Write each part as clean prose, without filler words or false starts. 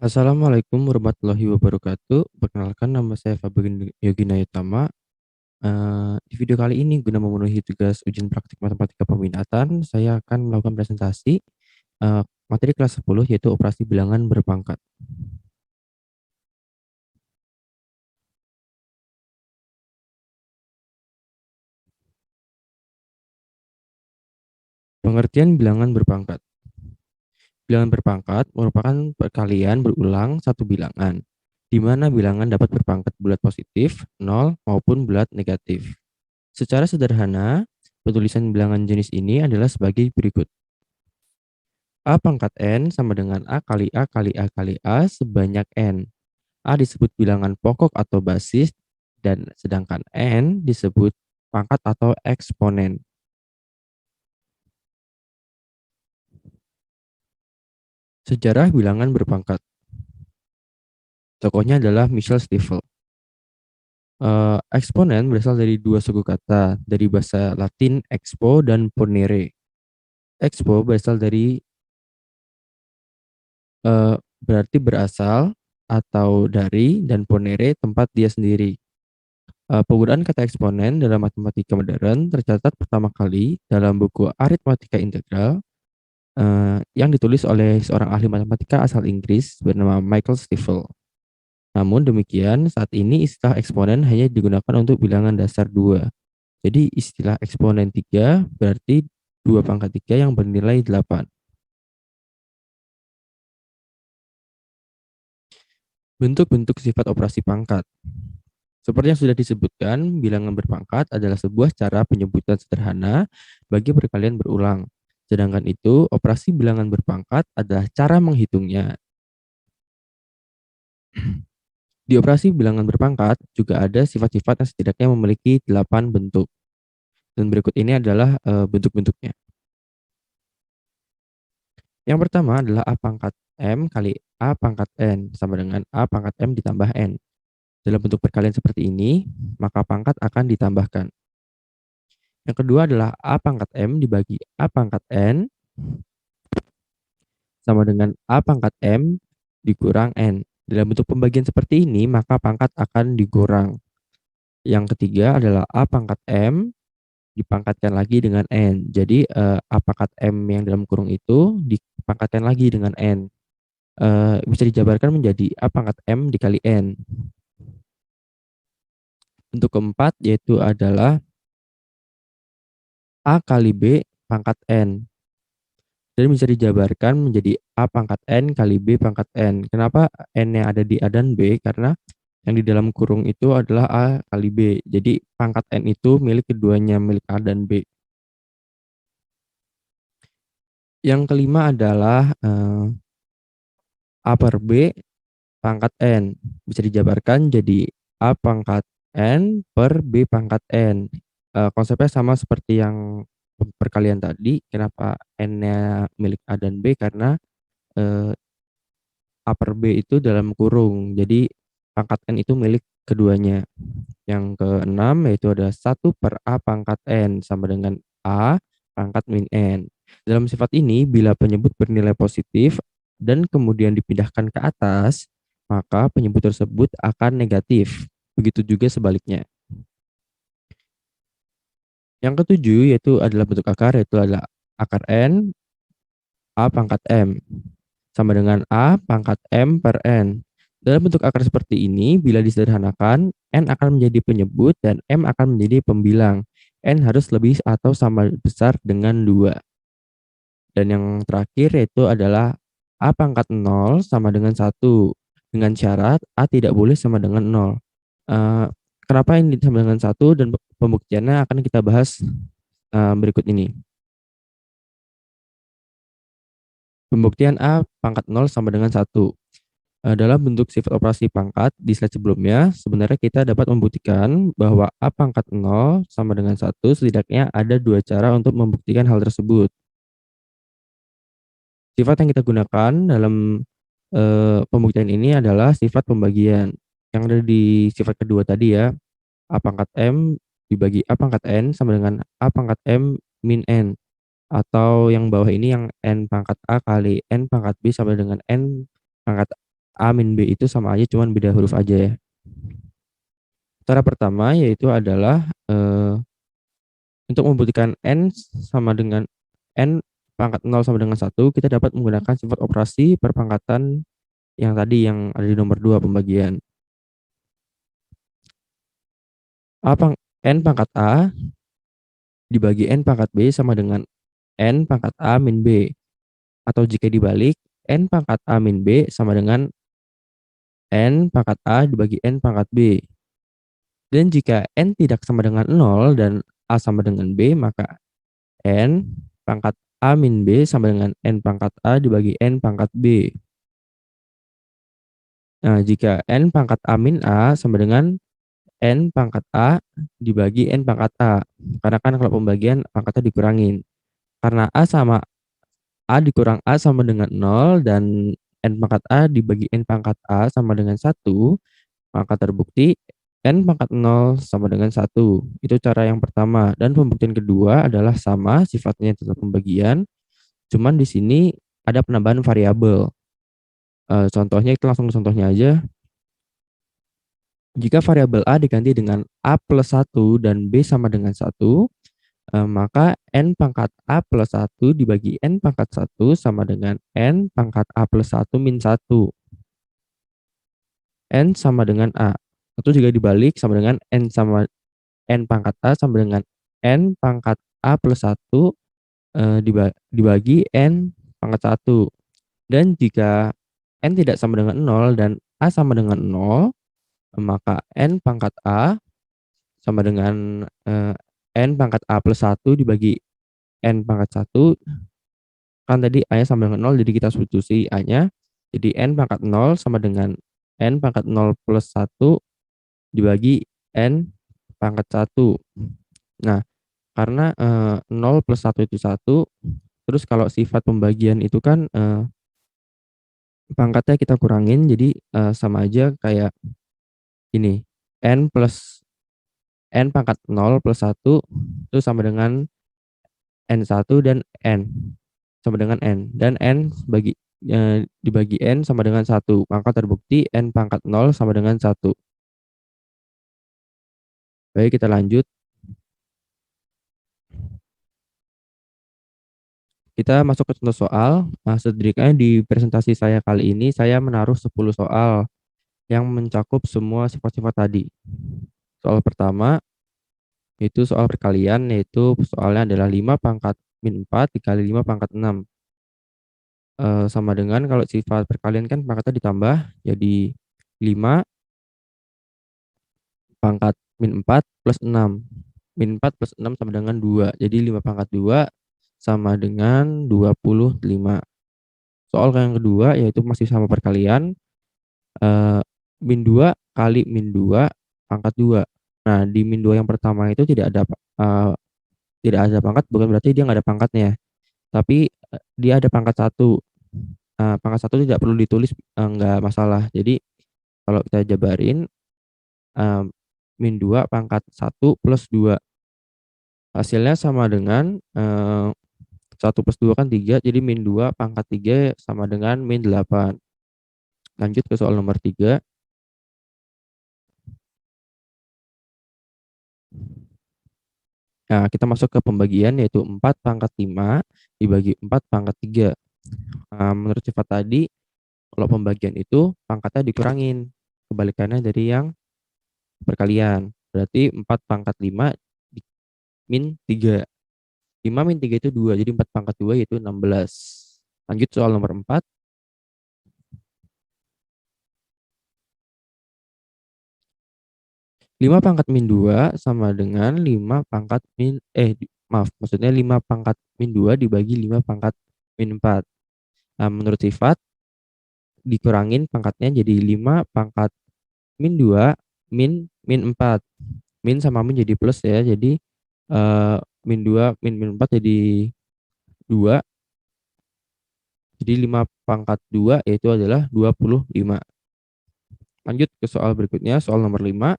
Assalamualaikum warahmatullahi wabarakatuh. Perkenalkan nama saya Febri Yogi Nayatama. Di video kali ini guna memenuhi tugas ujian praktik matematika peminatan, saya akan melakukan presentasi materi kelas 10 yaitu operasi bilangan berpangkat. Pengertian bilangan berpangkat. Bilangan berpangkat merupakan perkalian berulang satu bilangan, di mana bilangan dapat berpangkat bulat positif, nol, maupun bulat negatif. Secara sederhana, penulisan bilangan jenis ini adalah sebagai berikut. A pangkat N sama dengan A kali A kali A kali A sebanyak N. A disebut bilangan pokok atau basis, dan sedangkan N disebut pangkat atau eksponen. Sejarah bilangan berpangkat. Tokohnya adalah Michel Stifel. Eksponen berasal dari dua suku kata, dari bahasa Latin expo dan ponere. Expo berasal dari berarti berasal atau dari, dan ponere tempat dia sendiri. Penggunaan kata eksponen dalam matematika modern tercatat pertama kali dalam buku Aritmatika Integral yang ditulis oleh seorang ahli matematika asal Inggris bernama Michael Stifel. Namun demikian, saat ini istilah eksponen hanya digunakan untuk bilangan dasar 2. Jadi istilah eksponen 3 berarti 2 pangkat 3 yang bernilai 8. Bentuk-bentuk sifat operasi pangkat. Seperti yang sudah disebutkan, bilangan berpangkat adalah sebuah cara penyebutan sederhana bagi perkalian berulang. Sedangkan itu, operasi bilangan berpangkat adalah cara menghitungnya. Di operasi bilangan berpangkat juga ada sifat-sifat yang setidaknya memiliki 8 bentuk. Dan berikut ini adalah bentuk-bentuknya. Yang pertama adalah A pangkat M kali A pangkat N sama dengan A pangkat M ditambah N. Dalam bentuk perkalian seperti ini, maka pangkat akan ditambahkan. Yang kedua adalah A pangkat M dibagi A pangkat N sama dengan A pangkat M dikurang N. Dalam bentuk pembagian seperti ini, maka pangkat akan dikurang. Yang ketiga adalah A pangkat M dipangkatkan lagi dengan N. Jadi A pangkat M yang dalam kurung itu dipangkatkan lagi dengan N. Bisa dijabarkan menjadi A pangkat M dikali N. Bentuk keempat yaitu adalah A kali B pangkat N. Dan bisa dijabarkan menjadi A pangkat N kali B pangkat N. Kenapa N-nya ada di A dan B? Karena yang di dalam kurung itu adalah A kali B. Jadi pangkat N itu milik keduanya, milik A dan B. Yang kelima adalah A per B pangkat N. Bisa dijabarkan jadi A pangkat N per B pangkat N. Konsepnya sama seperti yang perkalian tadi. Kenapa N-nya milik A dan B? Karena eh, A per B itu dalam kurung. Jadi pangkat N itu milik keduanya. Yang keenam yaitu ada 1 per A pangkat N sama dengan A pangkat min N. Dalam sifat ini, bila penyebut bernilai positif dan kemudian dipindahkan ke atas, maka penyebut tersebut akan negatif. Begitu juga sebaliknya. Yang ketujuh yaitu adalah bentuk akar, yaitu adalah akar N A pangkat M sama dengan A pangkat M per N. Dalam bentuk akar seperti ini, bila disederhanakan, N akan menjadi penyebut dan M akan menjadi pembilang. N harus lebih atau sama besar dengan 2. Dan yang terakhir yaitu adalah A pangkat 0 sama dengan 1. Dengan syarat A tidak boleh sama dengan 0. Kenapa ini sama dengan 1 dan pembuktiannya akan kita bahas berikut ini. Pembuktian A pangkat 0 sama dengan 1. Dalam bentuk sifat operasi pangkat di slide sebelumnya, sebenarnya kita dapat membuktikan bahwa A pangkat 0 sama dengan 1 setidaknya ada 2 cara untuk membuktikan hal tersebut. Sifat yang kita gunakan dalam pembuktian ini adalah sifat pembagian. Yang ada di sifat kedua tadi ya, A pangkat M dibagi A pangkat N sama dengan A pangkat M min N. Atau yang bawah ini yang N pangkat A kali N pangkat B sama dengan N pangkat A min B itu sama aja, cuman beda huruf aja ya. Cara pertama yaitu adalah untuk membuktikan n sama dengan n pangkat 0 sama dengan 1, kita dapat menggunakan sifat operasi perpangkatan yang tadi yang ada di nomor 2 pembagian. N pangkat A dibagi N pangkat B sama dengan N pangkat A min B. Atau jika dibalik, N pangkat A min B sama dengan N pangkat A dibagi N pangkat B. Dan jika N tidak sama dengan 0 dan A sama dengan B, maka N pangkat A min B sama dengan N pangkat A dibagi N pangkat B. Nah, jika N pangkat A min A sama dengan N pangkat A dibagi N pangkat A. Karena kan kalau pembagian pangkatnya dikurangin. Karena A dikurang A sama dengan 0 dan N pangkat A dibagi N pangkat A sama dengan 1, maka terbukti N pangkat 0 sama dengan 1. Itu cara yang pertama. Dan pembuktian kedua adalah sama, sifatnya tetap pembagian. Cuman di sini ada penambahan variabel. Contohnya itu langsung contohnya aja. Jika variabel A diganti dengan A plus 1 dan B sama dengan 1, maka N pangkat A plus 1 dibagi N pangkat 1 sama dengan N pangkat A plus 1 min 1. N sama dengan A. Atau juga dibalik sama dengan N pangkat A sama dengan N pangkat A plus 1 dibagi N pangkat 1. Dan jika N tidak sama dengan 0 dan A sama dengan 0, maka N pangkat A sama dengan N pangkat A plus 1 dibagi N pangkat 1. Kan tadi A-nya sama dengan 0, jadi kita substitusi A-nya. Jadi N pangkat 0 sama dengan N pangkat 0 plus 1 dibagi N pangkat 1. Nah, karena 0 plus 1 itu 1, terus kalau sifat pembagian itu kan pangkatnya kita kurangin, jadi sama aja kayak ini. N pangkat 0 plus 1 itu sama dengan N1 dan N. Sama dengan N. Dan N dibagi N sama dengan 1. Maka terbukti N pangkat 0 sama dengan 1. Baik, kita lanjut. Kita masuk ke contoh soal. Nah, setidaknya di presentasi saya kali ini, saya menaruh 10 soal yang mencakup semua sifat-sifat tadi. Soal pertama, itu soal perkalian, yaitu soalnya adalah 5 pangkat min 4 dikali 5 pangkat 6. Sama dengan kalau sifat perkalian kan pangkatnya ditambah, jadi 5 pangkat min 4 plus 6. Min 4 plus 6 sama dengan 2. Jadi 5 pangkat 2 sama dengan 25. Soal yang kedua yaitu masih sama perkalian. Min 2 kali min 2 pangkat 2. Nah, di min 2 yang pertama itu tidak ada pangkat, bukan berarti dia nggak ada pangkatnya. Tapi dia ada pangkat 1. Pangkat 1 tidak perlu ditulis, nggak masalah. Jadi kalau kita jabarin, min 2 pangkat 1 plus 2. Hasilnya sama dengan 1 plus 2 kan 3, jadi min 2 pangkat 3 sama dengan min 8. Lanjut ke soal nomor 3. Nah, kita masuk ke pembagian yaitu 4 pangkat 5 dibagi 4 pangkat 3. Menurut sifat tadi, kalau pembagian itu pangkatnya dikurangin. Kebalikannya dari yang perkalian. Berarti 4 pangkat 5 min 3. 5 min 3 itu 2, jadi 4 pangkat 2 yaitu 16. Lanjut soal nomor 4. 5 pangkat min 2 sama dengan 5 pangkat maksudnya 5 pangkat min 2 dibagi 5 pangkat min 4. Menurut sifat, dikurangin pangkatnya jadi 5 pangkat min 2 min 4. Min sama min jadi plus ya, jadi min 2 min 4 jadi 2. Jadi 5 pangkat 2 yaitu adalah 25. Lanjut ke soal berikutnya, soal nomor 5.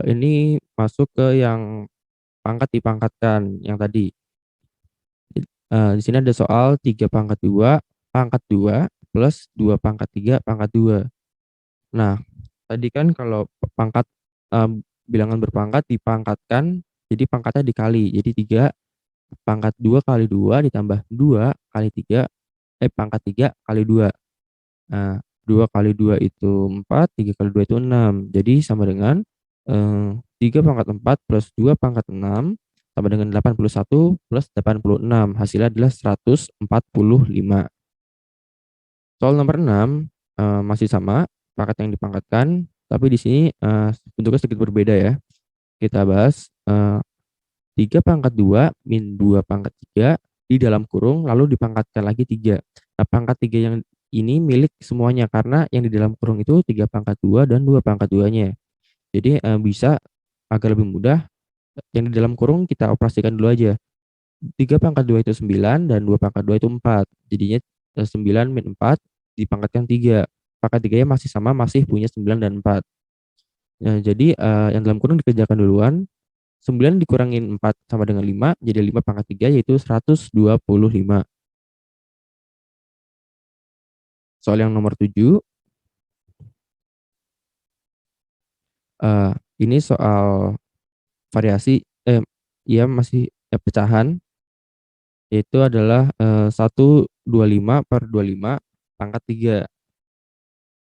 Ini masuk ke yang pangkat dipangkatkan yang tadi. Di sini ada soal 3 pangkat 2 pangkat 2 plus 2 pangkat 3 pangkat 2. Nah, tadi kan kalau pangkat, bilangan berpangkat dipangkatkan, jadi pangkatnya dikali. Jadi 3 pangkat 2 kali 2 ditambah 2 kali 3, pangkat 3 kali 2. Nah, 2 kali 2 itu 4, 3 kali 2 itu 6. Jadi sama dengan, 3 pangkat 4 plus 2 pangkat 6 sama dengan 81 plus 86. Hasilnya adalah 145. Soal nomor 6, masih sama, pangkat yang dipangkatkan, tapi di sini, bentuknya sedikit berbeda ya. Kita bahas, 3 pangkat 2 min 2 pangkat 3 di dalam kurung lalu dipangkatkan lagi 3. Nah, pangkat 3 yang ini milik semuanya karena yang di dalam kurung itu 3 pangkat 2 dan 2 pangkat 2-nya. Jadi, bisa agar lebih mudah, yang di dalam kurung kita operasikan dulu aja. 3 pangkat 2 itu 9 dan 2 pangkat 2 itu 4. Jadinya, 9 min 4 dipangkatkan 3. Pangkat 3-nya masih sama, masih punya 9 dan 4. Nah, jadi, yang dalam kurung dikerjakan duluan. 9 dikurangin 4 sama dengan 5, jadi 5 pangkat 3 yaitu 125. Soal yang nomor 7, eee, ini soal variasi, ya masih, pecahan, yaitu adalah, 125/25 pangkat 3.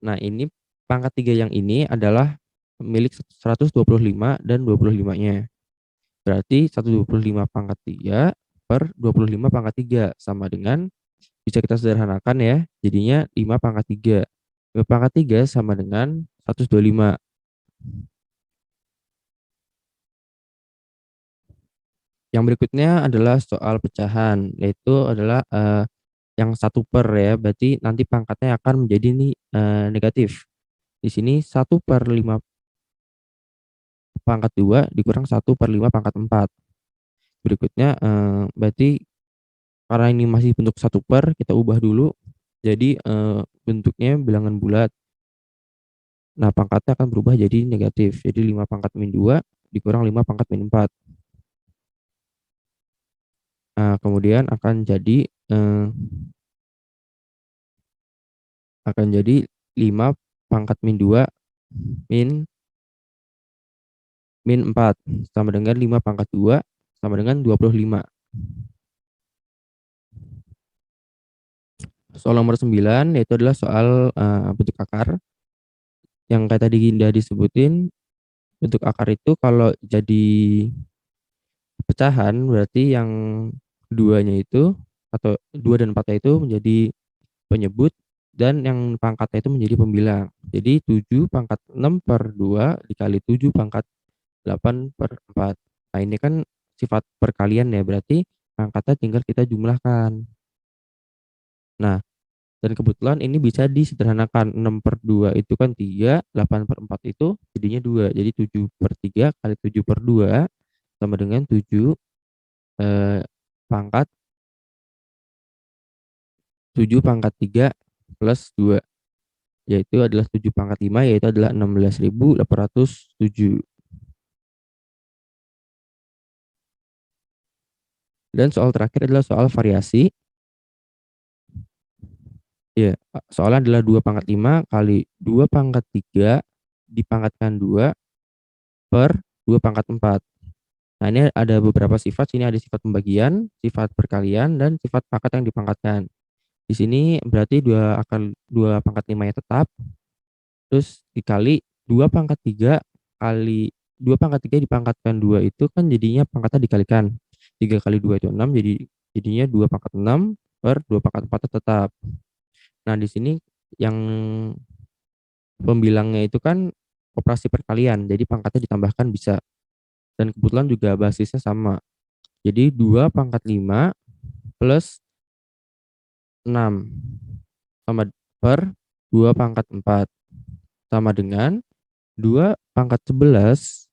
Nah, ini pangkat 3 yang ini adalah milik 125 dan 25-nya. Berarti 125 pangkat 3 per 25 pangkat 3 sama dengan, bisa kita sederhanakan ya, jadinya 5 pangkat 3. 5 pangkat 3 sama dengan 125. Yang berikutnya adalah soal pecahan, yaitu adalah, yang 1/per ya, berarti nanti pangkatnya akan menjadi nih, negatif. Di sini 1/5 pangkat 2 dikurang 1/5 pangkat 4. Berikutnya, berarti karena ini masih bentuk 1/per, kita ubah dulu jadi, bentuknya bilangan bulat. Nah, pangkatnya akan berubah jadi negatif. Jadi 5 pangkat min 2 dikurang 5 pangkat min 4. Nah, kemudian akan jadi 5 pangkat min 2 min min 4 sama dengan 5 pangkat 2 sama dengan 25. Soal nomor 9 yaitu adalah soal, bentuk akar, yang kayak tadi Ginda disebutin, bentuk akar itu kalau jadi pecahan berarti yang duanya itu atau 2 dan 4-nya itu menjadi penyebut dan yang pangkatnya itu menjadi pembilang. Jadi 7 pangkat 6/2 dikali 7 pangkat 8/4. Nah, ini kan sifat perkalian ya, berarti pangkatnya tinggal kita jumlahkan. Nah, dan kebetulan ini bisa disederhanakan, 6/2 itu kan 3, 8/4 itu jadinya 2. Jadi 7/3 kali 7/2 sama dengan 7, eee, pangkat 7 pangkat 3 plus 2, yaitu adalah 7 pangkat 5, yaitu adalah 16.807. Dan soal terakhir adalah soal variasi. Ya, soalnya adalah 2 pangkat 5 kali 2 pangkat 3 dipangkatkan 2 per 2 pangkat 4. Nah, ini ada beberapa sifat, sini ada sifat pembagian, sifat perkalian, dan sifat pangkat yang dipangkatkan. Di sini berarti 2 pangkat 5-nya tetap, terus dikali 2 pangkat 3 kali 2 pangkat 3 dipangkatkan 2 itu kan jadinya pangkatnya dikalikan. 3 kali 2 itu 6, jadinya 2 pangkat 6 per 2 pangkat 4 tetap. Nah, di sini yang pembilangnya itu kan operasi perkalian, jadi pangkatnya ditambahkan bisa, dan kebetulan juga basisnya sama. Jadi 2 pangkat 5 plus 6 sama per 2 pangkat 4 sama dengan 2 pangkat 11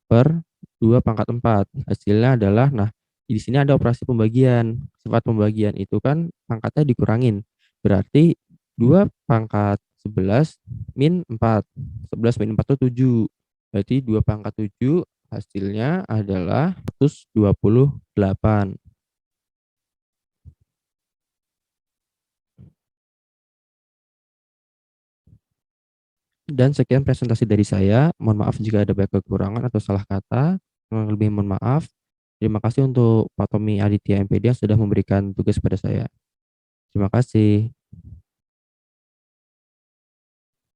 per 2 pangkat 4. Hasilnya adalah, nah, di sini ada operasi pembagian. Sifat pembagian itu kan pangkatnya dikurangin. Berarti 2 pangkat 11 min 4. 11 min 4 itu 7. Berarti 2 pangkat 7 hasilnya adalah 128. Dan sekian presentasi dari saya. Mohon maaf jika ada banyak kekurangan atau salah kata. Kurang lebih mohon maaf. Terima kasih untuk Pak Tommy Aditya MPD yang sudah memberikan tugas pada saya. Terima kasih.